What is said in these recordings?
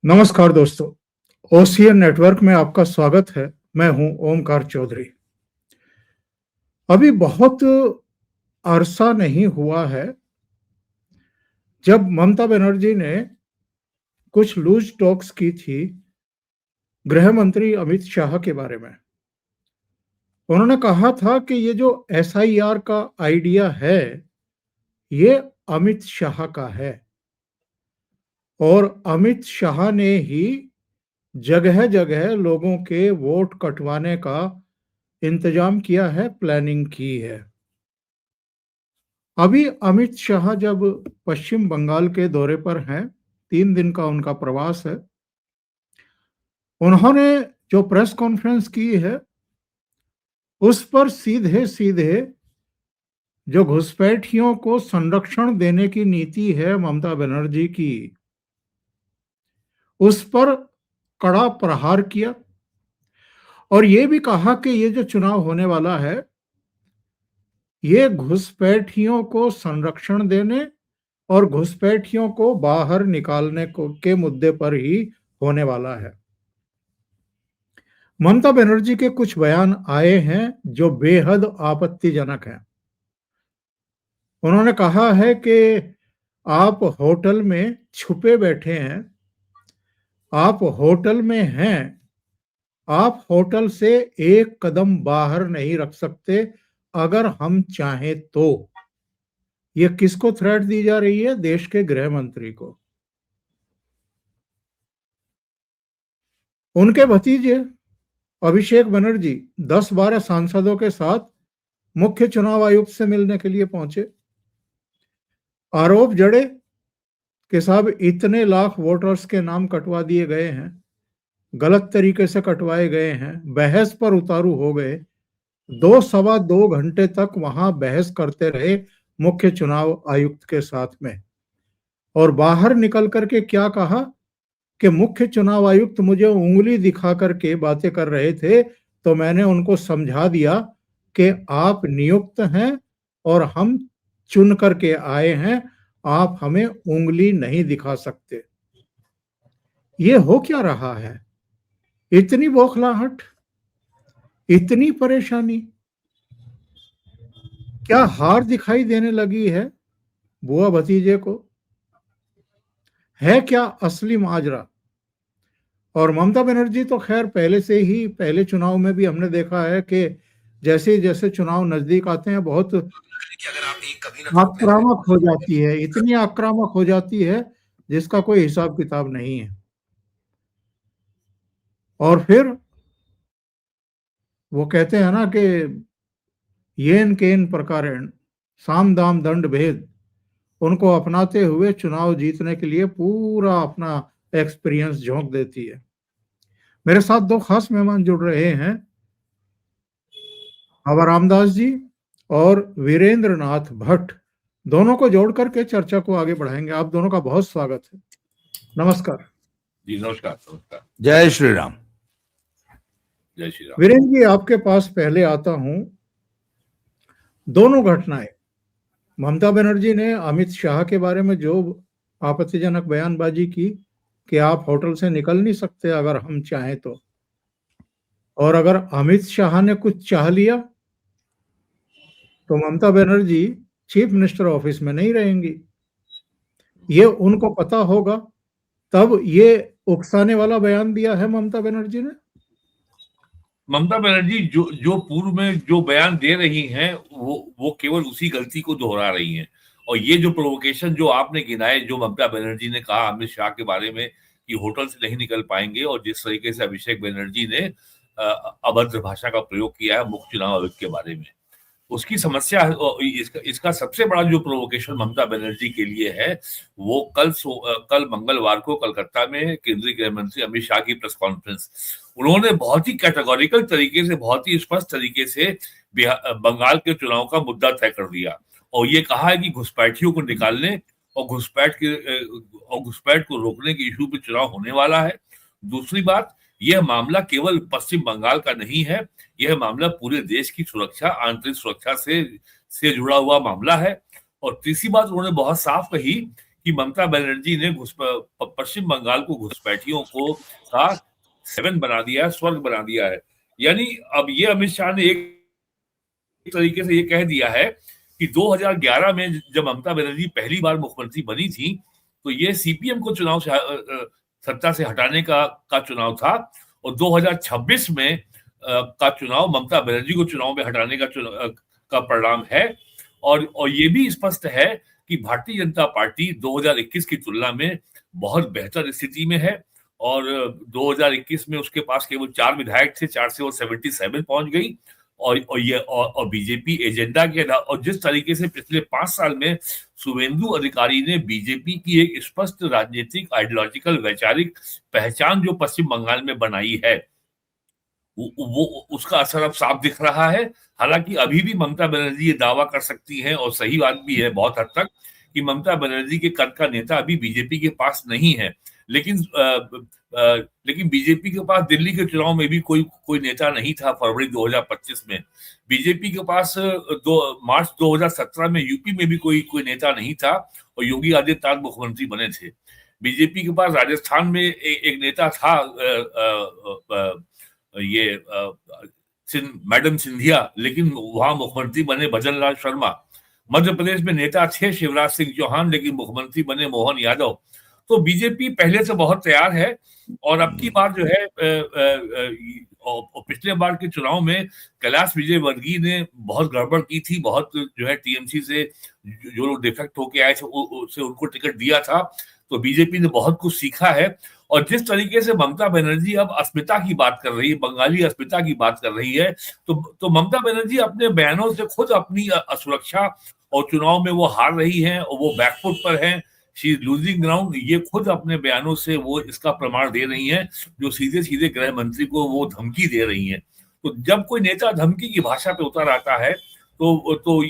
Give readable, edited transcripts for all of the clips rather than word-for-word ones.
नमस्कार दोस्तों, OCN network में आपका स्वागत है। मैं हूं ओमकार चौधरी। अभी बहुत अरसा नहीं हुआ है जब ममता बनर्जी ने कुछ लूज टॉक्स की थी गृह मंत्री अमित शाह के बारे में। उन्होंने कहा था कि ये जो एसआईआर का आइडिया है, ये अमित शाह का है और अमित शाह ने ही जगह जगह लोगों के वोट कटवाने का इंतजाम किया है, प्लानिंग की है। अभी अमित शाह जब पश्चिम बंगाल के दौरे पर हैं, 3 दिन का उनका प्रवास है, उन्होंने जो प्रेस कॉन्फ्रेंस की है उस पर सीधे सीधे जो घुसपैठियों को संरक्षण देने की नीति है ममता बनर्जी की, उस पर कड़ा प्रहार किया और ये भी कहा कि ये जो चुनाव होने वाला है, ये घुसपैठियों को संरक्षण देने और घुसपैठियों को बाहर निकालने के मुद्दे पर ही होने वाला है। ममता बनर्जी के कुछ बयान आए हैं जो बेहद आपत्तिजनक हैं। उन्होंने कहा है कि आप होटल में छुपे बैठे हैं, आप होटल में हैं, आप होटल से एक कदम बाहर नहीं रख सकते अगर हम चाहें तो। ये किसको थ्रेट दी जा रही है? देश के गृह मंत्री को। उनके भतीजे अभिषेक बनर्जी 10-12 सांसदों के साथ मुख्य चुनाव आयुक्त से मिलने के लिए पहुंचे। आरोप जड़े कि साहब इतने लाख वोटर्स के नाम कटवा दिए गए हैं, गलत तरीके से कटवाए गए हैं, बहस पर उतारू हो गए। 2 सवा 2 घंटे तक वहां बहस करते रहे मुख्य चुनाव आयुक्त के साथ में, और बाहर निकल करके क्या कहा कि मुख्य चुनाव आयुक्त मुझे उंगली दिखा करके बातें कर रहे थे, तो मैंने उनको समझा दिया कि आप नियुक्त हैं और हम चुन करके आए हैं, आप हमें उंगली नहीं दिखा सकते। ये हो क्या रहा है? इतनी बौखलाहट, इतनी परेशानी, क्या हार दिखाई देने लगी है बुआ भतीजे को? है क्या असली माजरा? और ममता बनर्जी तो खैर पहले से ही, पहले चुनाव में भी हमने देखा है कि जैसे जैसे चुनाव नजदीक आते हैं बहुत आक्रामक हो जाती है, इतनी आक्रामक हो जाती है जिसका कोई हिसाब किताब नहीं है। और फिर वो कहते हैं ना कि येन केन प्रकारेण साम दाम दंड भेद, उनको अपनाते हुए चुनाव जीतने के लिए पूरा अपना एक्सपीरियंस झोंक देती है। मेरे साथ 2 खास मेहमान जुड़ रहे हैं, बाबा रामदास जी और वीरेंद्र नाथ भट्ट। दोनों को जोड़ करके चर्चा को आगे बढ़ाएंगे। आप दोनों का बहुत स्वागत है। नमस्कार जी। नमस्कार। नमस्कार। जय श्री राम। जय श्री राम। वीरेंद्र जी, आपके पास पहले आता हूं। दोनों घटनाएं, ममता बनर्जी ने अमित शाह के बारे में जो आपत्तिजनक बयानबाजी की कि आप होटल से निकल नहीं सकते अगर हम चाहें तो, और अगर अमित शाह ने कुछ चाह लिया तो Mamata Banerjee chief minister office में नहीं रहेंगी। ये उनको पता होगा, तब ये उकसाने वाला बयान दिया है ममता बनर्जी ने। ममता बनर्जी जो पूर्व में जो बयान दे रही हैं वो केवल उसी गलती को दोहरा रही हैं। और ये जो प्रोवोकेशन जो आपने गिनाए, जो ममता बनर्जी ने कहा अमित शाह के बारे में कि होटल से नहीं निकल पाएंगे, और जिस तरीके से अभिषेक बनर्जी ने अभद्र भाषा का प्रयोग किया है मुख्य चुनाव आयुक्त के बारे में, उसकी समस्या इसका सबसे बड़ा जो प्रोवोकेशन ममता बनर्जी के लिए है, वो कल मंगलवार को कलकत्ता में केंद्रीय गृह मंत्री अमित शाह की प्रेस कॉन्फ्रेंस, उन्होंने बहुत ही कैटेगोरिकल तरीके से, बहुत ही स्पष्ट तरीके से बंगाल के चुनाव का मुद्दा तय कर दिया और ये कहा है कि घुसपैठियों को निकालने और घुसपैठ को रोकने के इशू पे चुनाव होने वाला है। दूसरी बात, यह मामला केवल पश्चिम बंगाल का नहीं है, यह मामला पूरे देश की सुरक्षा, आंतरिक सुरक्षा से जुड़ा हुआ मामला है। और तीसरी बात उन्होंने बहुत साफ कही कि ममता बनर्जी ने पश्चिम बंगाल को घुसपैठियों को का सेवन बना दिया है, स्वर्ग बना दिया है। यानी अब ये अमित शाह ने एक तरीके से ये कह दिया है कि 2011 में जब ममता बनर्जी पहली बार मुख्यमंत्री बनी थी, तो ये सीपीएम को चुनाव से सत्ता से हटाने का चुनाव था, और 2026 में का चुनाव ममता बनर्जी को चुनाव में हटाने का परिणाम है। और ये भी स्पष्ट है कि भारतीय जनता पार्टी 2021 की तुलना में बहुत बेहतर स्थिति में है, और 2021 में उसके पास केवल 4 विधायक थे, 4 से वो 77 पहुंच गई। और बीजेपी एजेंडा के और जिस तरीके से पिछले 5 साल में शुभेंदु अधिकारी ने बीजेपी की एक स्पष्ट राजनीतिक, आइडियोलॉजिकल, वैचारिक पहचान जो पश्चिम बंगाल में बनाई है, वो उसका असर अब साफ दिख रहा है। हालांकि अभी भी ममता बनर्जी ये दावा कर सकती हैं, और सही बात भी है बहुत हद तक, कि ममता बनर्जी के कद का नेता अभी बीजेपी के पास नहीं है। लेकिन लेकिन बीजेपी के पास दिल्ली के चुनाव में भी कोई नेता नहीं था फरवरी 2025 में। बीजेपी के पास मार्च 2017 में यूपी में भी कोई नेता नहीं था, और योगी आदित्यनाथ मुख्यमंत्री बने थे। बीजेपी के पास राजस्थान में एक नेता था, ये मैडम सिंधिया, लेकिन वहां मुख्यमंत्री बने भजन लाल शर्मा। मध्य प्रदेश में नेता थे शिवराज सिंह चौहान, लेकिन मुख्यमंत्री बने मोहन यादव। तो बीजेपी पहले से बहुत तैयार है, और अब की बार जो है पिछले बार के चुनाव में कैलाश विजयवर्गीय ने बहुत गड़बड़ की थी, बहुत जो है टीएमसी से जो लोग डिफेक्ट होके आए थे उससे उनको टिकट दिया था। तो बीजेपी ने बहुत कुछ सीखा है, और जिस तरीके से ममता बनर्जी अब अस्मिता की बात कर रही है, बंगाली अस्मिता की बात कर रही है, तो ममता बनर्जी अपने बयानों से खुद अपनी असुरक्षा, और चुनाव में वो हार रही हैं और वो बैकफुट पर हैं, शी इज लूजिंग ग्राउंड, ये खुद अपने बयानों से वो इसका प्रमाण दे रही हैं, जो सीधे सीधे गृह मंत्री को वो धमकी दे रही हैं। तो जब कोई नेता धमकी की भाषा पे उतर आता है, तो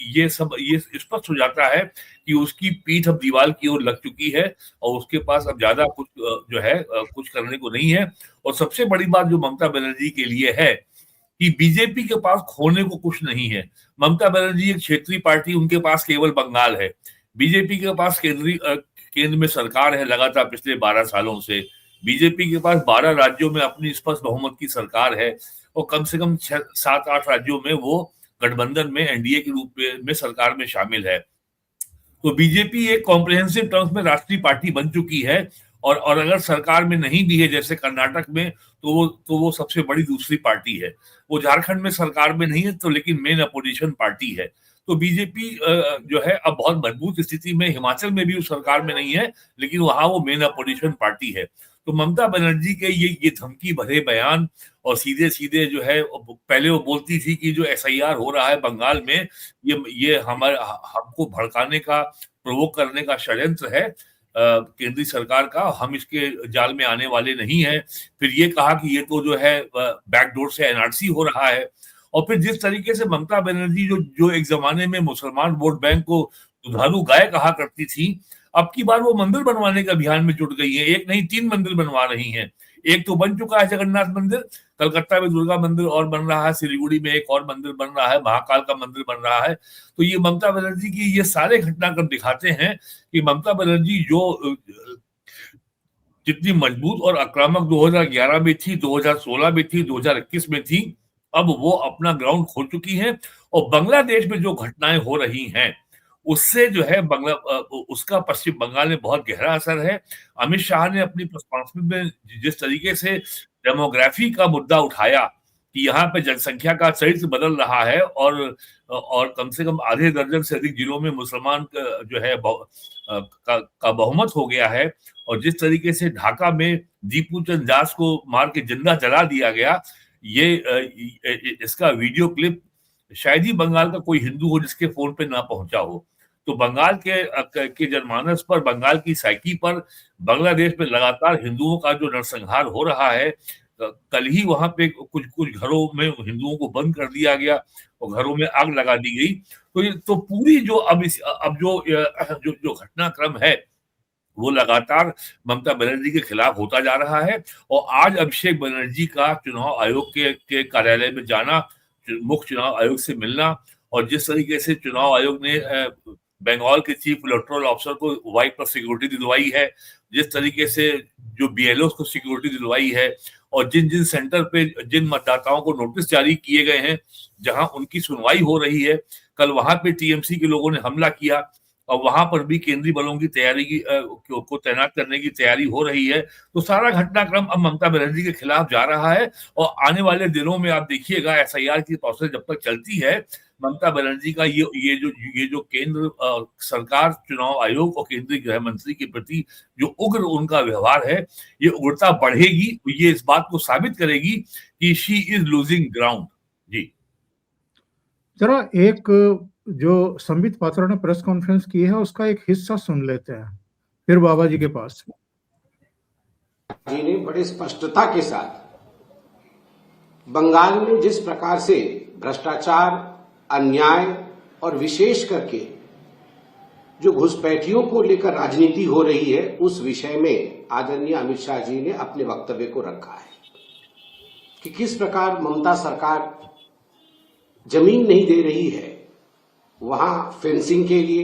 ये सब ये स्पष्ट हो जाता है कि उसकी पीठ अब दीवार की ओर लग चुकी है, और उसके पास अब ज्यादा कुछ जो है कुछ करने को नहीं है। और सबसे बड़ी बात जो ममता बनर्जी के लिए है कि बीजेपी के पास खोने को कुछ नहीं है। ममता बनर्जी एक क्षेत्रीय पार्टी, उनके पास केवल बंगाल है। बीजेपी के पास केंद्र में सरकार है लगातार पिछले 12 सालों से। बीजेपी के पास 12 राज्यों में अपनी स्पष्ट बहुमत की सरकार है, और कम से कम 7-8 राज्यों में वो गठबंधन में एनडीए के रूप में सरकार में शामिल है। तो बीजेपी एक कॉम्प्रिहेंसिव टर्म्स में राष्ट्रीय पार्टी बन चुकी है, और अगर सरकार में नहीं भी है जैसे कर्नाटक में, तो वो सबसे बड़ी दूसरी पार्टी है। वो झारखंड में सरकार में नहीं है, तो लेकिन मेन अपोजिशन पार्टी है। तो बीजेपी जो है अब बहुत मजबूत स्थिति में, हिमाचल में भी वो सरकार में नहीं है, लेकिन वहां वो मेन अपोजिशन पार्टी है। तो ममता बनर्जी के ये धमकी भरे बयान, और सीधे सीधे जो है, पहले वो बोलती थी कि जो एसआईआर हो रहा है बंगाल में, ये हमको भड़काने का, प्रोवोक करने का षड्यंत्र है केंद्रीय सरकार का, हम इसके जाल में आने वाले नहीं है। फिर ये कहा कि ये तो जो है बैकडोर से एनआरसी हो रहा है। और फिर जिस तरीके से ममता बनर्जी जो एक जमाने में मुसलमान वोट बैंक को दुधारू गाय कहा करती थी, अब की बार वो मंदिर बनवाने के अभियान में जुट गई है। एक नहीं 3 मंदिर बनवा रही हैं। एक तो बन चुका है जगन्नाथ मंदिर, कलकत्ता में दुर्गा मंदिर और बन रहा है, सिलीगुड़ी में एक और मंदिर बन रहा है, महाकाल का मंदिर बन रहा है। तो ये ममता बनर्जी की ये सारे घटनाक्रम दिखाते हैं कि ममता बनर्जी जो जितनी मजबूत और आक्रामक 2011 में थी, 2016 में थी, 2021 में थी, अब वो अपना ग्राउंड खो चुकी है। और बांग्लादेश में जो घटनाएं हो रही हैं, उससे जो है उसका पश्चिम बंगाल में बहुत गहरा असर है। अमित शाह ने अपनी प्रेस कॉन्फ्रेंस में जिस तरीके से डेमोग्राफी का मुद्दा उठाया कि यहाँ पे जनसंख्या का चरित्र बदल रहा है, और कम से कम आधे दर्जन से अधिक जिलों में मुसलमान जो है का बहुमत हो गया है, और जिस तरीके से ढाका में दीपू चंद दास को मार के जिंदा जला दिया गया, ये इसका वीडियो क्लिप शायद ही बंगाल का कोई हिंदू हो जिसके फोन पे ना पहुंचा हो। तो बंगाल के जनमानस पर, बंगाल की साइकी पर, बांग्लादेश में लगातार हिंदुओं का जो नरसंहार हो रहा है, कल ही वहां पे कुछ घरों में हिंदुओं को बंद कर दिया गया और घरों में आग लगा दी गई। तो पूरी जो अब जो घटनाक्रम है, वो लगातार ममता बनर्जी के खिलाफ होता जा रहा है। और आज अभिषेक बनर्जी का चुनाव आयोग के कार्यालय में जाना, मुख्य चुनाव आयोग से मिलना, और जिस तरीके से चुनाव आयोग ने बंगाल के चीफ इलेक्टोरल ऑफिसर को वाइड पर सिक्योरिटी दिलवाई है, जिस तरीके से जो बीएलओ को सिक्योरिटी दिलवाई है, और जिन जिन सेंटर पे जिन मतदाताओं को नोटिस जारी किए गए हैं जहां उनकी सुनवाई हो रही है, कल वहां पे टीएमसी के लोगों ने हमला किया और वहां पर भी केंद्रीय बलों की तैयारी को तैनात करने की तैयारी हो रही है। तो सारा घटनाक्रम अब ममता बनर्जी के खिलाफ जा रहा है और आने वाले दिनों में आप देखिएगा एसआईआर की प्रोसेस जब तक चलती है, ममता बनर्जी का ये जो केंद्र सरकार, चुनाव आयोग और केंद्रीय गृह मंत्री के प्रति जो उग्र उनका व्यवहार है, ये उग्रता बढ़ेगी। ये इस बात को साबित करेगी कि शी इज लूजिंग ग्राउंड। जी जरा एक जो संबित पात्रा ने प्रेस कॉन्फ्रेंस की है उसका एक हिस्सा सुन लेते हैं, फिर बाबा जी के पास। जी ने बड़े स्पष्टता के साथ बंगाल में जिस प्रकार से भ्रष्टाचार, अन्याय और विशेष करके जो घुसपैठियों को लेकर राजनीति हो रही है, उस विषय में आदरणीय अमित शाह जी ने अपने वक्तव्य को रखा है कि किस प्रकार ममता सरकार जमीन नहीं दे रही है वहां फेंसिंग के लिए,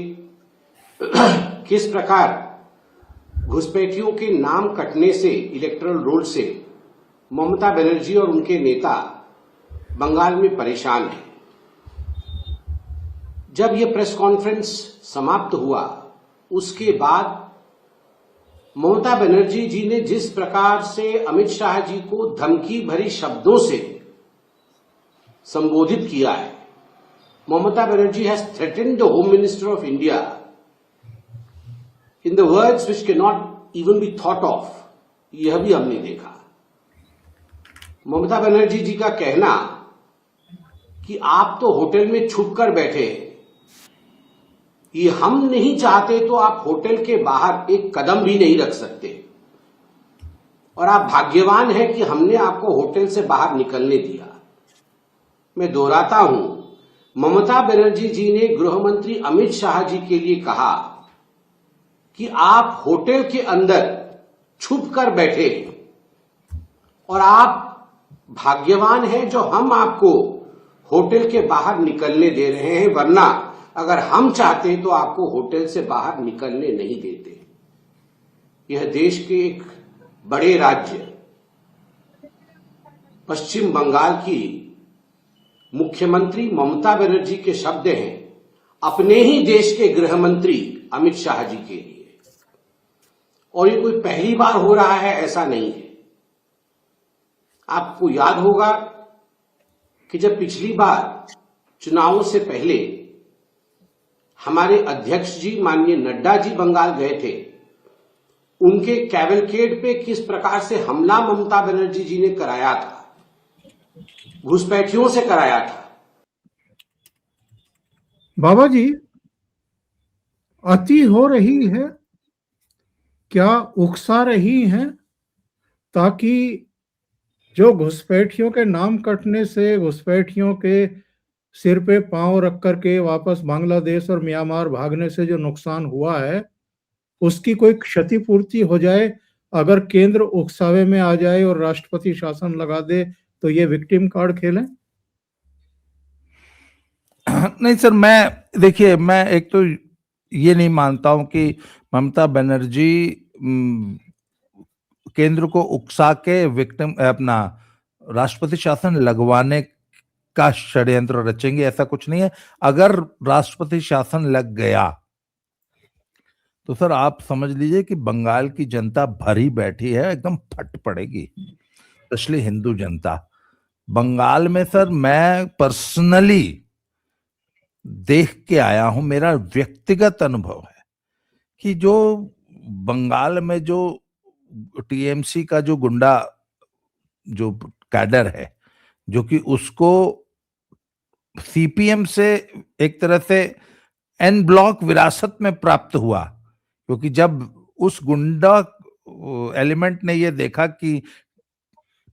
किस प्रकार घुसपैठियों के नाम कटने से, इलेक्टोरल रोल से ममता बनर्जी और उनके नेता बंगाल में परेशान हैं। जब ये प्रेस कॉन्फ्रेंस समाप्त हुआ, उसके बाद ममता बनर्जी जी ने जिस प्रकार से अमित शाह जी को धमकी भरी शब्दों से संबोधित किया है, Mamata Banerjee has threatened the home minister of India in the words which can not even be thought of, यह भी हमने देखा। ममता बनर्जी जी का कहना कि आप तो होटल में छुप कर बैठे, ये हम नहीं चाहते तो आप होटल के बाहर एक कदम भी नहीं रख सकते, और आप भाग्यवान हैं कि हमने आपको होटल से बाहर निकलने दिया। मैं दोहराता हूं, ममता बनर्जी जी ने गृह मंत्री अमित शाह जी के लिए कहा कि आप होटल के अंदर छुप कर बैठे और आप भाग्यवान हैं जो हम आपको होटल के बाहर निकलने दे रहे हैं, वरना अगर हम चाहते तो आपको होटल से बाहर निकलने नहीं देते। यह देश के एक बड़े राज्य पश्चिम बंगाल की मुख्यमंत्री ममता बनर्जी के शब्द हैं अपने ही देश के गृह मंत्री अमित शाह जी के लिए, और ये कोई पहली बार हो रहा है ऐसा नहीं है। आपको याद होगा कि जब पिछली बार चुनावों से पहले हमारे अध्यक्ष जी माननीय नड्डा जी बंगाल गए थे, उनके कैवलकेड पे किस प्रकार से हमला ममता बनर्जी जी ने कराया था, घुसपैठियों से कराया था। बाबा जी, अति हो रही है क्या, उकसा रही हैं ताकि जो घुसपैठियों के नाम कटने से, घुसपैठियों के सिर पे पांव रख करके वापस बांग्लादेश और म्यांमार भागने से जो नुकसान हुआ है, उसकी कोई क्षतिपूर्ति हो जाए। अगर केंद्र उकसावे में आ जाए और राष्ट्रपति शासन लगा दे तो ये विक्टिम कार्ड खेलें? नहीं सर, देखिए मैं एक तो ये नहीं मानता हूं कि ममता बनर्जी केंद्र को उकसा के विक्टिम अपना राष्ट्रपति शासन लगवाने का षड्यंत्र रचेंगे, ऐसा कुछ नहीं है। अगर राष्ट्रपति शासन लग गया तो सर आप समझ लीजिए कि बंगाल की जनता भरी बैठी है, एकदम फट पड़ेगी, स्पेशली हिंदू जनता बंगाल में। सर मैं पर्सनली देख के आया हूं, मेरा व्यक्तिगत अनुभव है कि जो बंगाल में जो टीएमसी का जो गुंडा जो कैडर है, जो कि उसको सीपीएम से एक तरह से एन ब्लॉक विरासत में प्राप्त हुआ, क्योंकि जब उस गुंडा एलिमेंट ने ये देखा कि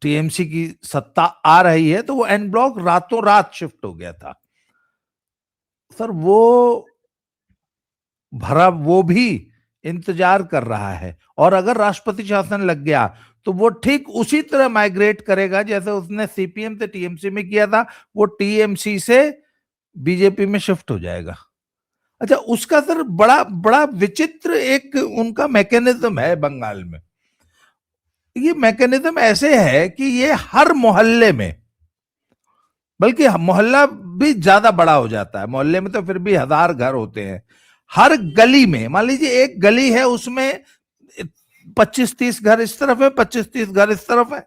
टीएमसी की सत्ता आ रही है तो वो एन ब्लॉक रातों रात शिफ्ट हो गया था। सर वो भी इंतजार कर रहा है, और अगर राष्ट्रपति शासन लग गया तो वो ठीक उसी तरह माइग्रेट करेगा जैसे उसने सीपीएम से टीएमसी में किया था, वो टीएमसी से बीजेपी में शिफ्ट हो जाएगा। अच्छा, उसका सर बड़ा बड़ा विचित्र एक उनका मैकेनिज्म है बंगाल में। ये मैकेनिज्म ऐसे है कि ये हर मोहल्ले में, बल्कि मोहल्ला भी ज्यादा बड़ा हो जाता है, मोहल्ले में तो फिर भी 1000 घर होते हैं, हर गली में मान लीजिए एक गली है, उसमें 25-30 घर इस तरफ है, 25-30 घर इस तरफ है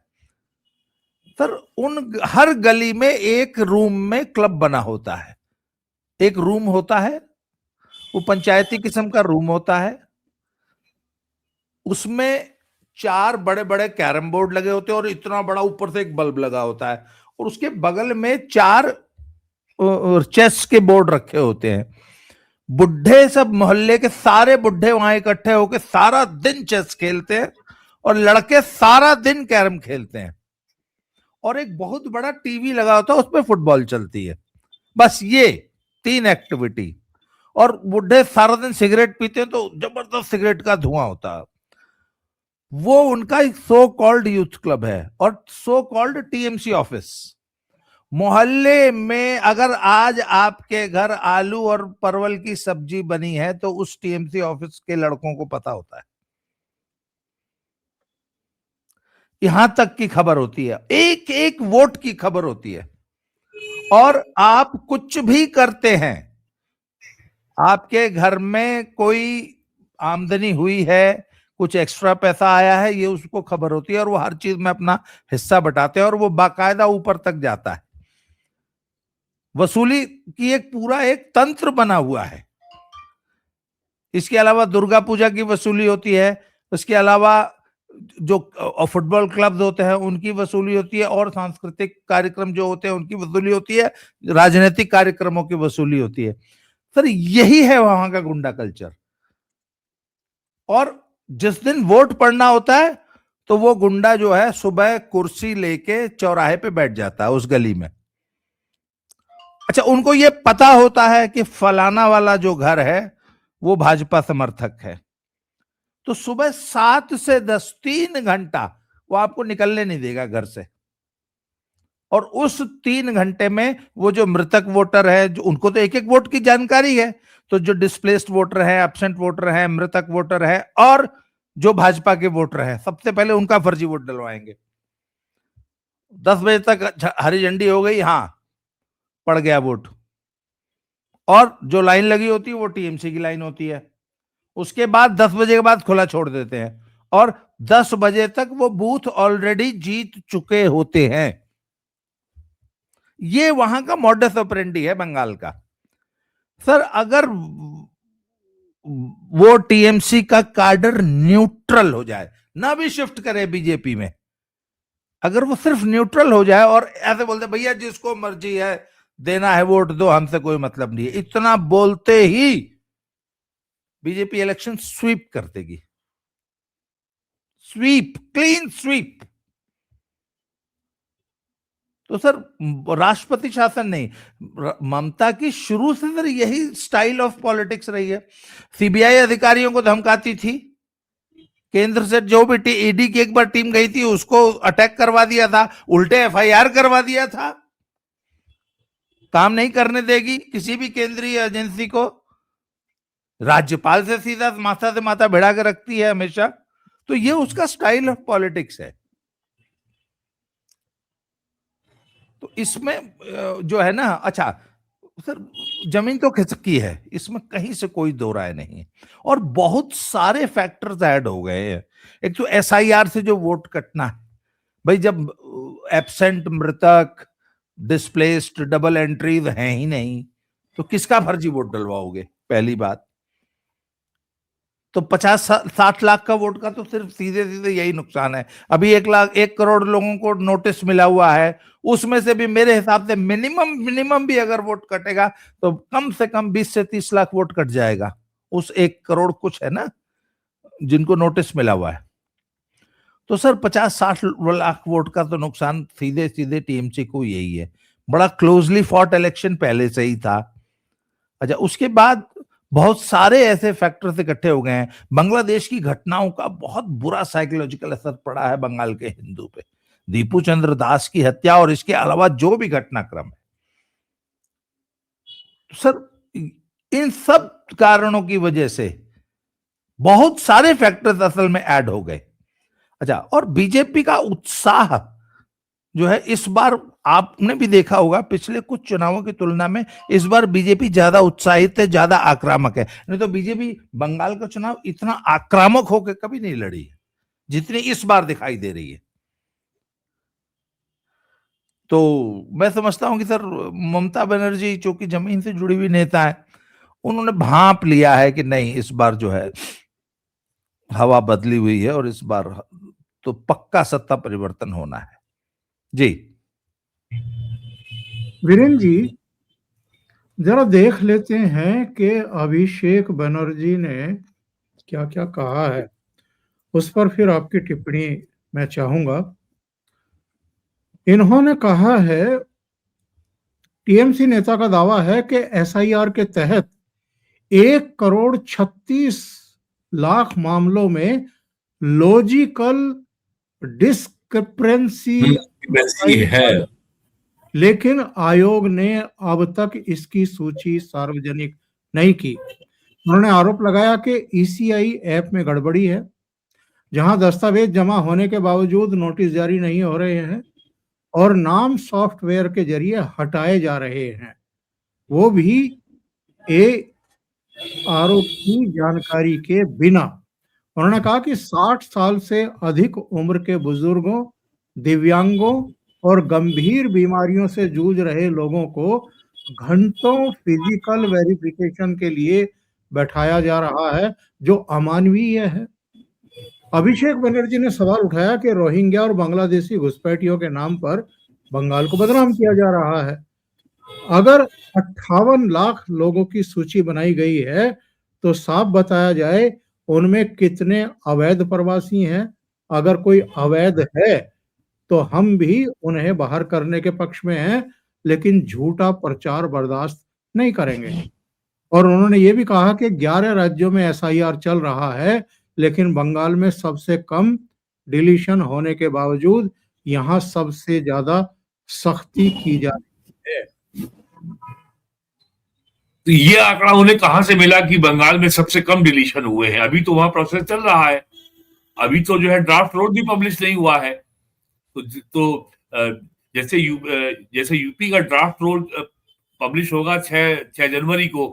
सर। उन हर गली में एक रूम में क्लब बना होता है, एक रूम होता है, वो पंचायती किस्म का रूम होता है, उसमें 4 बड़े बड़े कैरम बोर्ड लगे होते हैं और इतना बड़ा ऊपर से एक बल्ब लगा होता है, और उसके बगल में 4 चेस के बोर्ड रखे होते हैं। बुढ़े सब मोहल्ले के सारे बुढ़े वहां इकट्ठे होकर सारा दिन चेस खेलते हैं और लड़के सारा दिन कैरम खेलते हैं, और एक बहुत बड़ा टीवी लगा होता है, उसमें फुटबॉल चलती है। बस ये 3 एक्टिविटी। और बुढ़े सारा दिन सिगरेट पीते हैं तो जबरदस्त सिगरेट का धुआं होता है। वो उनका सो कॉल्ड यूथ क्लब है और सो कॉल्ड टीएमसी ऑफिस। मोहल्ले में अगर आज आपके घर आलू और परवल की सब्जी बनी है तो उस टीएमसी ऑफिस के लड़कों को पता होता है, यहां तक की खबर होती है, एक एक वोट की खबर होती है। और आप कुछ भी करते हैं, आपके घर में कोई आमदनी हुई है, कुछ एक्स्ट्रा पैसा आया है, ये उसको खबर होती है और वो हर चीज में अपना हिस्सा बटाते हैं और वो बाकायदा ऊपर तक जाता है। वसूली की एक पूरा एक तंत्र बना हुआ है। इसके अलावा दुर्गा पूजा की वसूली होती है, उसके अलावा जो फुटबॉल क्लब्स होते हैं उनकी वसूली होती है, और सांस्कृतिक कार्यक्रम जो होते हैं उनकी वसूली होती है, राजनीतिक कार्यक्रमों की वसूली होती है। सर यही है वहां का गुंडा कल्चर। और जिस दिन वोट पड़ना होता है तो वो गुंडा जो है सुबह कुर्सी लेके चौराहे पे बैठ जाता है उस गली में। अच्छा, उनको ये पता होता है कि फलाना वाला जो घर है वो भाजपा समर्थक है, तो सुबह 7 से 10 3 घंटा वो आपको निकलने नहीं देगा घर से। और उस 3 घंटे में वो जो मृतक वोटर है, जो उनको तो एक एक वोट की जानकारी है, तो जो डिस्प्लेस्ड वोटर है, एब्सेंट वोटर है, मृतक वोटर है और जो भाजपा के वोटर है, सबसे पहले उनका फर्जी वोट डलवाएंगे। 10 बजे तक हरी झंडी हो गई, हाँ पड़ गया वोट, और जो लाइन लगी होती है वो टीएमसी की लाइन होती है। उसके बाद 10 बजे के बाद खुला छोड़ देते हैं और 10 बजे तक वो बूथ ऑलरेडी जीत चुके होते हैं। ये वहां का मॉडस ऑपरेंडी है बंगाल का। सर अगर वो टीएमसी का कार्डर न्यूट्रल हो जाए, ना भी शिफ्ट करे बीजेपी में, अगर वो सिर्फ न्यूट्रल हो जाए और ऐसे बोलते भैया जिसको मर्जी है देना है वोट दो, हमसे कोई मतलब नहीं है, इतना बोलते ही बीजेपी इलेक्शन स्वीप कर देगी। Sweep, clean sweep. तो सर राष्ट्रपति शासन नहीं, ममता की शुरू से सर यही स्टाइल ऑफ पॉलिटिक्स रही है। सीबीआई अधिकारियों को धमकाती थी, केंद्र से जो भी ईडी की एक बार टीम गई थी उसको अटैक करवा दिया था, उल्टे एफआईआर करवा दिया था, काम नहीं करने देगी किसी भी केंद्रीय एजेंसी को, राज्यपाल से सीधा माथा से माथा भिड़ा के रखती है हमेशा। तो ये उसका स्टाइल ऑफ पॉलिटिक्स है। तो इसमें जो है ना, अच्छा सर जमीन तो खिसकी है, इसमें कहीं से कोई दो राय नहीं है, और बहुत सारे फैक्टर्स ऐड हो गए हैं। एक तो एसआईआर से जो वोट कटना है, भाई जब एब्सेंट, मृतक, डिस्प्लेस्ड, डबल एंट्रीज हैं ही नहीं तो किसका फर्जी वोट डलवाओगे? पहली बात तो 50-60 लाख का वोट का तो सिर्फ सीधे सीधे यही नुकसान है। अभी 1 करोड़ लोगों को नोटिस मिला हुआ है, उसमें से भी मेरे हिसाब से मिनिमम भी अगर वोट कटेगा तो कम से कम 20 से 30 लाख वोट कट जाएगा उस 1 करोड़ कुछ है ना जिनको नोटिस मिला हुआ है। तो सर 50-60 लाख वोट का तो नुकसान सीधे सीधे टीएमसी को यही है। बड़ा क्लोजली फॉट इलेक्शन पहले से ही था। अच्छा, उसके बाद बहुत सारे ऐसे फैक्टर्स इकट्ठे हो गए हैं। बांग्लादेश की घटनाओं का बहुत बुरा साइकोलॉजिकल असर पड़ा है बंगाल के हिंदू पे, दीपू चंद्र दास की हत्या और इसके अलावा जो भी घटनाक्रम है। सर इन सब कारणों की वजह से बहुत सारे फैक्टर्स असल में ऐड हो गए। अच्छा, और बीजेपी का उत्साह जो है इस बार आपने भी देखा होगा, पिछले कुछ चुनावों की तुलना में इस बार बीजेपी ज्यादा उत्साहित है, ज्यादा आक्रामक है। नहीं तो बीजेपी बंगाल का चुनाव इतना आक्रामक होकर कभी नहीं लड़ी है जितनी इस बार दिखाई दे रही है। तो मैं समझता हूं कि सर ममता बनर्जी जो कि जमीन से जुड़ी हुई नेता है, उन्होंने भांप लिया है कि नहीं इस बार जो है हवा बदली हुई है और इस बार तो पक्का सत्ता परिवर्तन होना है। जी वीरेंद्र जी, जरा देख लेते हैं कि अभिषेक बनर्जी ने क्या क्या कहा है, उस पर फिर आपकी टिप्पणी मैं चाहूंगा। इन्होंने कहा है, टीएमसी नेता का दावा है कि एसआईआर के तहत 1,36,00,000 मामलों में लॉजिकल डिस्क्रिपेंसी वैसी है। लेकिन आयोग ने अब तक इसकी सूची सार्वजनिक नहीं की। उन्होंने आरोप लगाया कि ईसीआई ऐप में गड़बड़ी है, जहां दस्तावेज जमा होने के बावजूद नोटिस जारी नहीं हो रहे हैं और नाम सॉफ्टवेयर के जरिए हटाए जा रहे हैं, वो भी आरोप की जानकारी के बिना। उन्होंने कहा कि 60 साल से अधिक उम्र के बुजुर्गों, दिव्यांगों और गंभीर बीमारियों से जूझ रहे लोगों को घंटों फिजिकल वेरिफिकेशन के लिए बैठाया जा रहा है, जो अमानवीय है। अभिषेक बनर्जी ने सवाल उठाया कि रोहिंग्या और बांग्लादेशी घुसपैठियों के नाम पर बंगाल को बदनाम किया जा रहा है। अगर 58 लाख लोगों की सूची बनाई गई है तो साफ बताया जाए उनमें कितने अवैध प्रवासी हैं। अगर कोई अवैध है तो हम भी उन्हें बाहर करने के पक्ष में हैं, लेकिन झूठा प्रचार बर्दाश्त नहीं करेंगे। और उन्होंने ये भी कहा कि 11 राज्यों में एसआईआर चल रहा है, लेकिन बंगाल में सबसे कम डिलीशन होने के बावजूद यहाँ सबसे ज्यादा सख्ती की जा रही है। तो ये आंकड़ा उन्हें कहां से मिला कि बंगाल में सबसे कम डिलीशन हुए हैं? अभी तो वहां प्रोसेस चल रहा है, अभी तो जो है ड्राफ्ट रोड भी पब्लिश नहीं हुआ है। तो जैसे यूपी का ड्राफ्ट रोड पब्लिश होगा 6 जनवरी को,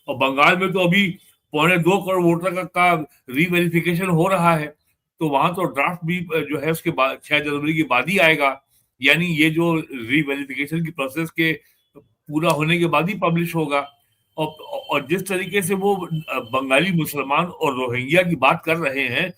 और बंगाल में तो अभी 2.25 करोड़ वोटर का रीवेरिफिकेशन हो रहा है, तो वहां तो ड्राफ्ट भी जो है उसके बाद 6 जनवरी के बाद ही आएगा। यानी ये जो रीवेरिफिकेशन की प्रोसेस के पूरा होने के बाद ही पब्लिश होगा। और जिस तरीके से वो बंगाली मुसलमान और रोहिंग्या की बात कर रहे हैं,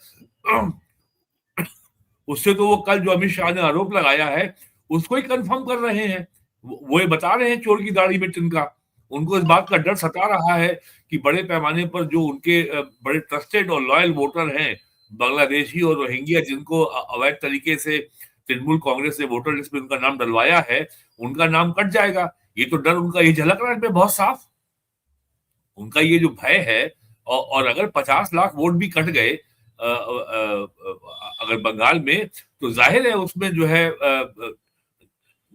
उससे तो वो कल जो अमित शाह ने आरोप लगाया है उसको ही कंफर्म कर रहे हैं। वो ये बता रहे हैं चोर की दाढ़ी में तिनका। उनको इस बात का डर सता रहा है कि बड़े पैमाने पर जो उनके बड़े ट्रस्टेड और लॉयल वोटर हैं, बांग्लादेशी और रोहिंग्या, जिनको अवैध तरीके से तृणमूल कांग्रेस ने वोटर लिस्ट में उनका नाम डलवाया है, उनका नाम कट जाएगा। ये तो डर उनका, ये झलक रहा है इनमें बहुत साफ। उनका ये जो भय है, और अगर 50 लाख वोट भी कट गए अगर बंगाल में, तो जाहिर है उसमें जो है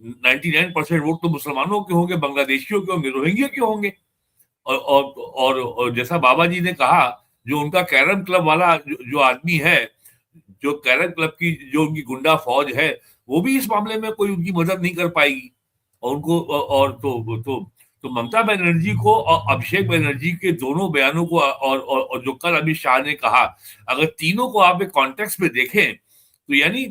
99% वोट तो मुसलमानों के होंगे, बांग्लादेशियों के होंगे, रोहिंग्या के होंगे। और जैसा बाबा जी ने कहा, जो उनका कैरम क्लब वाला जो आदमी है, जो कैरम क्लब की जो उनकी गुंडा फौज है, वो भी इस मामले में कोई उनकी मदद नहीं कर पाएगी। और उनको और तो ममता बनर्जी को और अभिषेक बनर्जी के दोनों बयानों को और जो कल अमित शाह ने कहा, अगर तीनों को आप एक कॉन्टेक्स्ट में देखें, तो यानी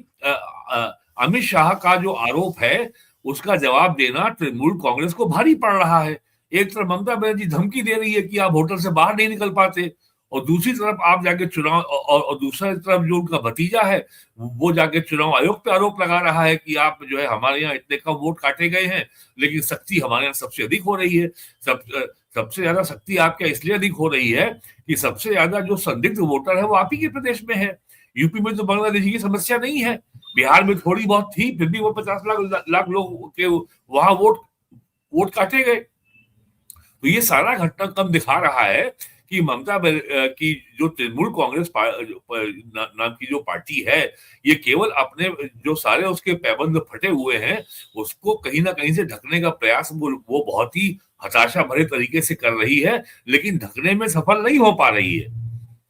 अमित शाह का जो आरोप है उसका जवाब देना तृणमूल कांग्रेस को भारी पड़ रहा है। एक तरफ ममता बनर्जी धमकी दे रही है कि आप होटल से बाहर नहीं निकल पाते, और दूसरी तरफ आप जाके चुनाव, और दूसरी तरफ जो उनका भतीजा है वो जाके चुनाव आयोग पे आरोप लगा रहा है कि आप जो है हमारे यहाँ इतने कम वोट काटे गए हैं, लेकिन शक्ति हमारे यहाँ सबसे अधिक हो रही है। सबसे ज्यादा शक्ति आपके इसलिए अधिक हो रही है कि सबसे ज्यादा जो संदिग्ध वोटर है वो आप ही के प्रदेश में है। यूपी में तो बांग्लादेशी की समस्या नहीं है, बिहार में थोड़ी बहुत थी, फिर भी वो 50 लाख लोग के वहां वोट काटे गए। तो ये सारा घटनाक्रम दिखा रहा है कि ममता की जो तृणमूल कांग्रेस नाम की जो पार्टी है, ये केवल अपने जो सारे उसके पैबंद फटे हुए हैं उसको कहीं ना कहीं से ढकने का प्रयास वो बहुत ही हताशा भरे तरीके से कर रही है, लेकिन ढकने में सफल नहीं हो पा रही है।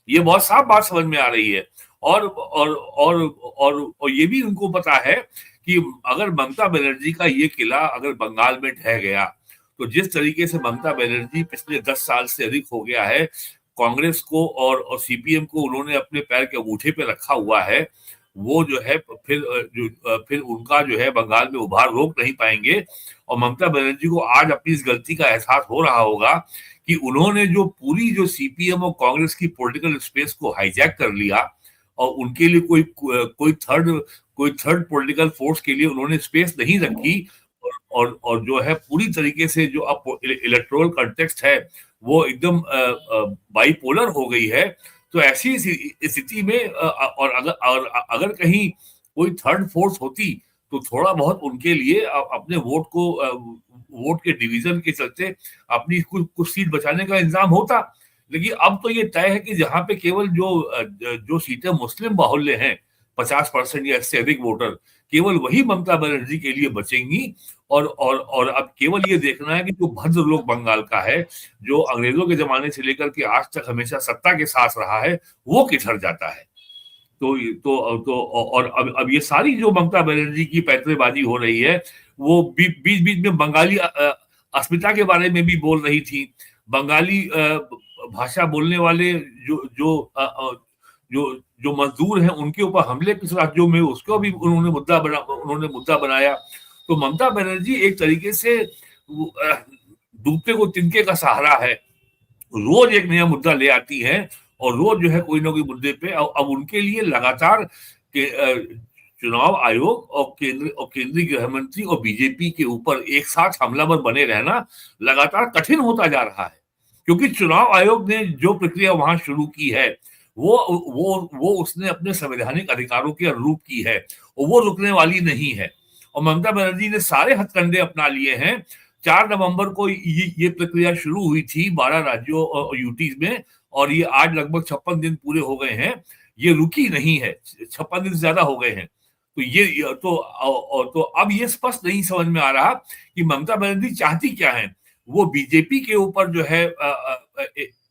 ये बहुत साफ बात समझ में आ रही है। और ये भी उनको पता है कि अगर ममता बनर्जी का ये किला अगर बंगाल में ढह गया, तो जिस तरीके से ममता बनर्जी पिछले 10 साल से अधिक हो गया है कांग्रेस को और सीपीएम को उन्होंने अपने पैर के अंगूठे पे रखा हुआ है, वो जो है फिर उनका जो है बंगाल में उभार रोक नहीं पाएंगे। और ममता बनर्जी को आज अपनी इस गलती का एहसास हो रहा होगा कि उन्होंने जो पूरी जो सीपीएम और कांग्रेस की पॉलिटिकल स्पेस को हाईजैक कर लिया और उनके लिए कोई थर्ड पॉलिटिकल फोर्स के लिए उन्होंने स्पेस नहीं रखी, और जो है पूरी तरीके से जो अब इलेक्टोरल कॉन्टेक्स्ट है वो एकदम बाइपोलर हो गई है। तो ऐसी स्थिति में और अगर कहीं कोई थर्ड फोर्स होती तो थोड़ा बहुत उनके लिए अपने वोट के डिवीजन के चलते अपनी कुछ सीट बचाने का इंतजाम होता। लेकिन अब तो ये तय है कि जहां पे केवल जो सीटें मुस्लिम बाहुल्य हैं 50% या इससे अधिक वोटर, केवल वही ममता बनर्जी के लिए बचेंगी। और अब केवल ये देखना है कि जो भद्र लोग बंगाल का है, जो अंग्रेजों के जमाने से लेकर के आज तक हमेशा सत्ता के साथ रहा है, वो किधर जाता है। और अब ये सारी जो ममता बनर्जी की पैंतरेबाजी हो रही है, वो बीच बीच में बंगाली अस्मिता के बारे में भी बोल रही थी। बंगाली भाषा बोलने वाले जो मजदूर हैं उनके ऊपर हमले किस राज्यों में, उसको भी उन्होंने मुद्दा बनाया। तो ममता बनर्जी एक तरीके से डूबते को तिनके का सहारा है, रोज एक नया मुद्दा ले आती है और रोज जो है कोई ना कोई मुद्दे पे अब उनके लिए लगातार चुनाव आयोग और केंद्रीय गृह मंत्री और बीजेपी के ऊपर एक साथ हमलावर बने रहना लगातार कठिन होता जा रहा है, क्योंकि चुनाव आयोग ने जो प्रक्रिया वहां शुरू की है वो उसने अपने संवैधानिक अधिकारों के अनुरूप की है और वो रुकने वाली नहीं है। और ममता बनर्जी ने सारे हथकंडे अपना लिए हैं। 4 नवंबर को ये प्रक्रिया शुरू हुई थी 12 राज्यों और यूटीज में, और ये आज लगभग 56 दिन पूरे हो गए हैं। ये रुकी नहीं है, 56 दिन ज्यादा हो गए हैं। तो ये तो अब ये स्पष्ट नहीं समझ में आ रहा कि ममता बनर्जी चाहती क्या है। वो बीजेपी के ऊपर जो है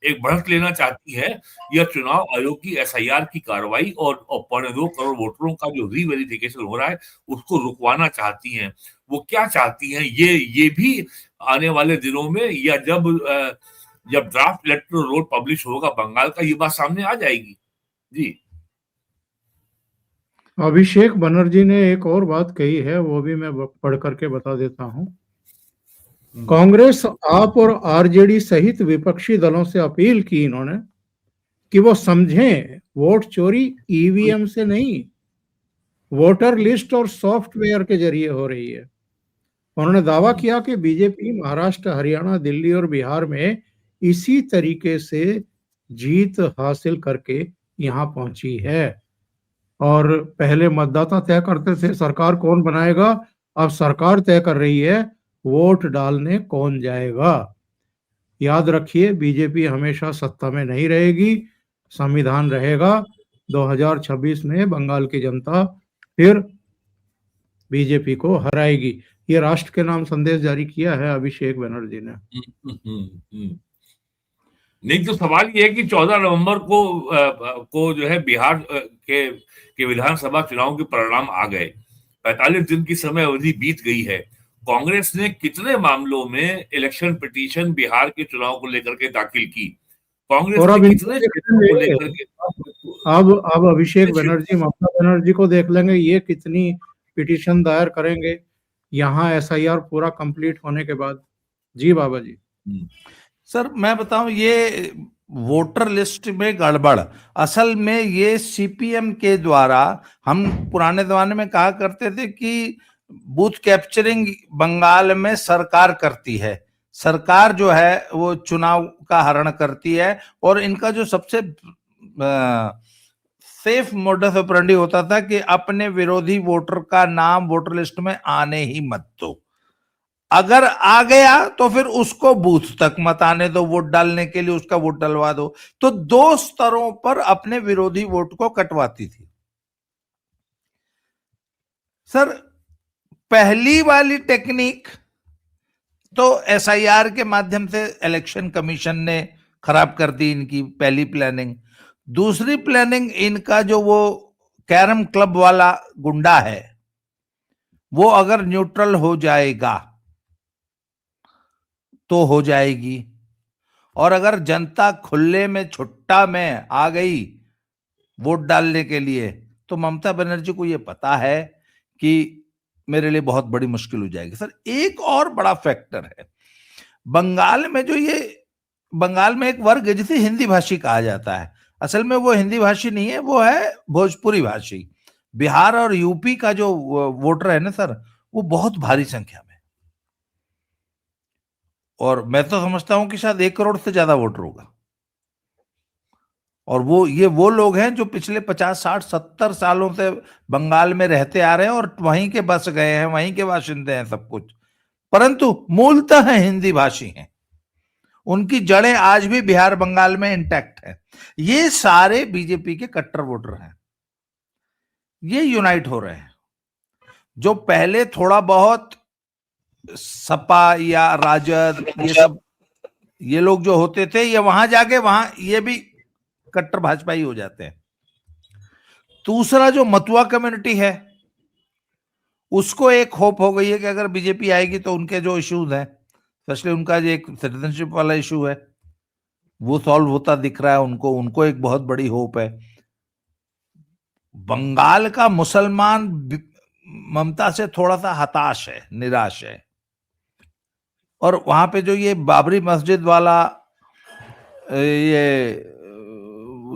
एक बढ़त लेना चाहती है, या चुनाव आयोग की एसआईआर की कार्रवाई और 2.25 करोड़ वोटरों का जो रीवेरिफिकेशन हो रहा है उसको रुकवाना चाहती हैं। वो क्या चाहती हैं ये भी आने वाले दिनों में, या जब ड्राफ्ट इलेक्टोरल रोल पब्लिश होगा बंगाल का, ये बात सामने आ जाएगी। जी, अभिषेक बनर्जी ने एक और बात कही है, वो भी मैं पढ़ करके बता देता हूं। कांग्रेस, आप और आरजेडी सहित विपक्षी दलों से अपील की इन्होंने कि वो समझें वोट चोरी ईवीएम से नहीं, वोटर लिस्ट और सॉफ्टवेयर के जरिए हो रही है। उन्होंने दावा किया कि बीजेपी महाराष्ट्र, हरियाणा, दिल्ली और बिहार में इसी तरीके से जीत हासिल करके यहां पहुंची है। और पहले मतदाता तय करते थे सरकार कौन बनाएगा, अब सरकार तय कर रही है वोट डालने कौन जाएगा। याद रखिए, बीजेपी हमेशा सत्ता में नहीं रहेगी, संविधान रहेगा। 2026 में बंगाल की जनता फिर बीजेपी को हराएगी। ये राष्ट्र के नाम संदेश जारी किया है अभिषेक बनर्जी ने। नहीं, तो सवाल ये है कि 14 नवंबर को जो है बिहार के विधानसभा चुनाव के परिणाम आ गए। 45 दिन की समय अवधि बीत गई है। कांग्रेस ने कितने मामलों में इलेक्शन पिटीशन बिहार के चुनाव को लेकर के दाखिल की? कांग्रेस और अब ने कितने को लेकर के अब अभिषेक बनर्जी ममता बनर्जी को देख लेंगे ये कितनी पिटीशन दायर करेंगे यहाँ एसआईआर पूरा कंप्लीट होने के बाद। जी बाबा जी। सर मैं बताऊं, ये वोटर लिस्ट में गड़बड़ असल में ये सीपीएम के द्वारा, हम पुराने जमाने में कहा करते थे कि बूथ कैप्चरिंग बंगाल में सरकार करती है, सरकार जो है वो चुनाव का हरण करती है, और इनका जो सबसे सेफ मोडस ऑपरेंडी होता था कि अपने विरोधी वोटर का नाम वोटर लिस्ट में आने ही मत दो, अगर आ गया तो फिर उसको बूथ तक मत आने दो, वोट डालने के लिए उसका वोट डलवा दो। तो 2 स्तरों पर अपने विरोधी वोट को कटवाती थी। सर पहली वाली टेक्निक तो एसआईआर के माध्यम से इलेक्शन कमीशन ने खराब कर दी इनकी पहली प्लानिंग। दूसरी प्लानिंग, इनका जो वो कैरम क्लब वाला गुंडा है वो अगर न्यूट्रल हो जाएगा तो हो जाएगी, और अगर जनता खुले में छुट्टा में आ गई वोट डालने के लिए तो ममता बनर्जी को ये पता है कि मेरे लिए बहुत बड़ी मुश्किल हो जाएगी। सर एक और बड़ा फैक्टर है, बंगाल में बंगाल में एक वर्ग है जिसे हिंदी भाषी कहा जाता है। असल में वो हिंदी भाषी नहीं है, वो है भोजपुरी भाषी। बिहार और यूपी का जो वोटर है ना सर, वो बहुत भारी संख्या में, और मैं तो समझता हूं कि शायद 1 करोड़ से ज्यादा वोटर होगा। और वो लोग हैं जो पिछले 50, 60, 70 सालों से बंगाल में रहते आ रहे हैं और वहीं के बस गए हैं, वहीं के बाशिंदे हैं सब कुछ, परंतु मूलतः हिंदी भाषी हैं। उनकी जड़ें आज भी बिहार बंगाल में इंटैक्ट है। ये सारे बीजेपी के कट्टर वोटर हैं, ये यूनाइट हो रहे हैं। जो पहले थोड़ा बहुत सपा या राजद ये लोग जो होते थे, ये वहां जाके ये भी कट्टर भाजपाई हो जाते हैं। दूसरा जो मतुआ कम्युनिटी है उसको एक होप हो गई है कि अगर बीजेपी आएगी तो उनके जो इश्यूज हैं, स्पेशली उनका जो एक सिटीजनशिप वाला इशू है, वो सॉल्व होता दिख रहा है उनको एक बहुत बड़ी होप है। बंगाल का मुसलमान ममता से थोड़ा सा हताश है, निराश है, और वहां पे जो ये बाबरी मस्जिद वाला ये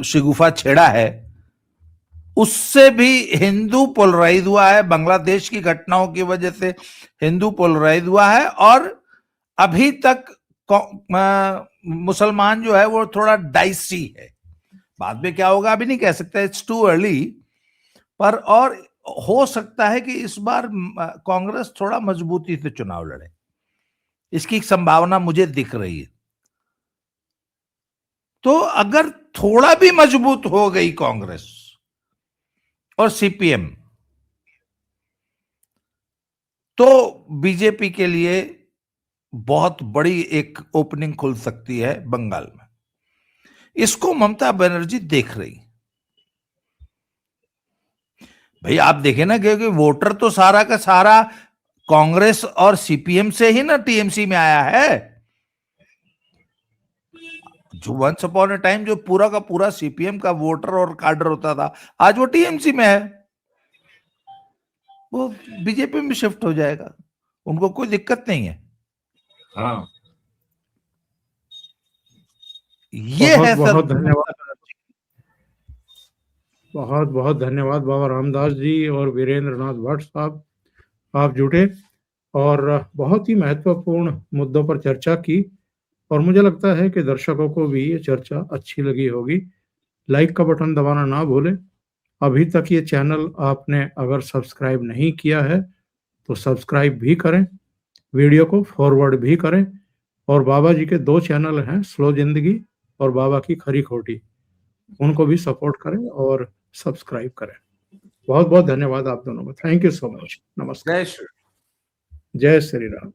शिगुफा छेड़ा है, उससे भी हिंदू पोलराइज हुआ है। बांग्लादेश की घटनाओं की वजह से हिंदू पोलराइज हुआ है, और अभी तक मुसलमान जो है वो थोड़ा डाइसी है। बाद में क्या होगा अभी नहीं कह सकते, इट्स टू अर्ली, पर और हो सकता है कि इस बार कांग्रेस थोड़ा मजबूती से चुनाव लड़े, इसकी संभावना मुझे दिख रही है। तो अगर थोड़ा भी मजबूत हो गई कांग्रेस और सीपीएम, तो बीजेपी के लिए बहुत बड़ी एक ओपनिंग खुल सकती है बंगाल में। इसको ममता बनर्जी देख रही। भाई आप देखें ना, क्योंकि वोटर तो सारा का सारा कांग्रेस और सीपीएम से ही ना टीएमसी में आया है। जो वंस अपॉन ए टाइम जो पूरा का पूरा सीपीएम का वोटर और काडर होता था, आज वो टीएमसी में है, वो बीजेपी में शिफ्ट हो जाएगा, उनको कोई दिक्कत नहीं है। हाँ, ये है सर। बहुत धन्यवाद, बहुत बहुत धन्यवाद बाबा रामदास जी और वीरेंद्र नाथ भट्ट साहब, आप जुटे और बहुत ही महत्वपूर्ण मुद्दों पर चर्चा की, और मुझे लगता है कि दर्शकों को भी ये चर्चा अच्छी लगी होगी। लाइक का बटन दबाना ना भूलें। अभी तक ये चैनल आपने अगर सब्सक्राइब नहीं किया है तो सब्सक्राइब भी करें, वीडियो को फॉरवर्ड भी करें, और बाबा जी के 2 चैनल हैं, स्लो जिंदगी और बाबा की खरी खोटी, उनको भी सपोर्ट करें और सब्सक्राइब करें। बहुत बहुत धन्यवाद आप दोनों को। Thank you so much. नमस्कार। जय श्री जय श्री राम।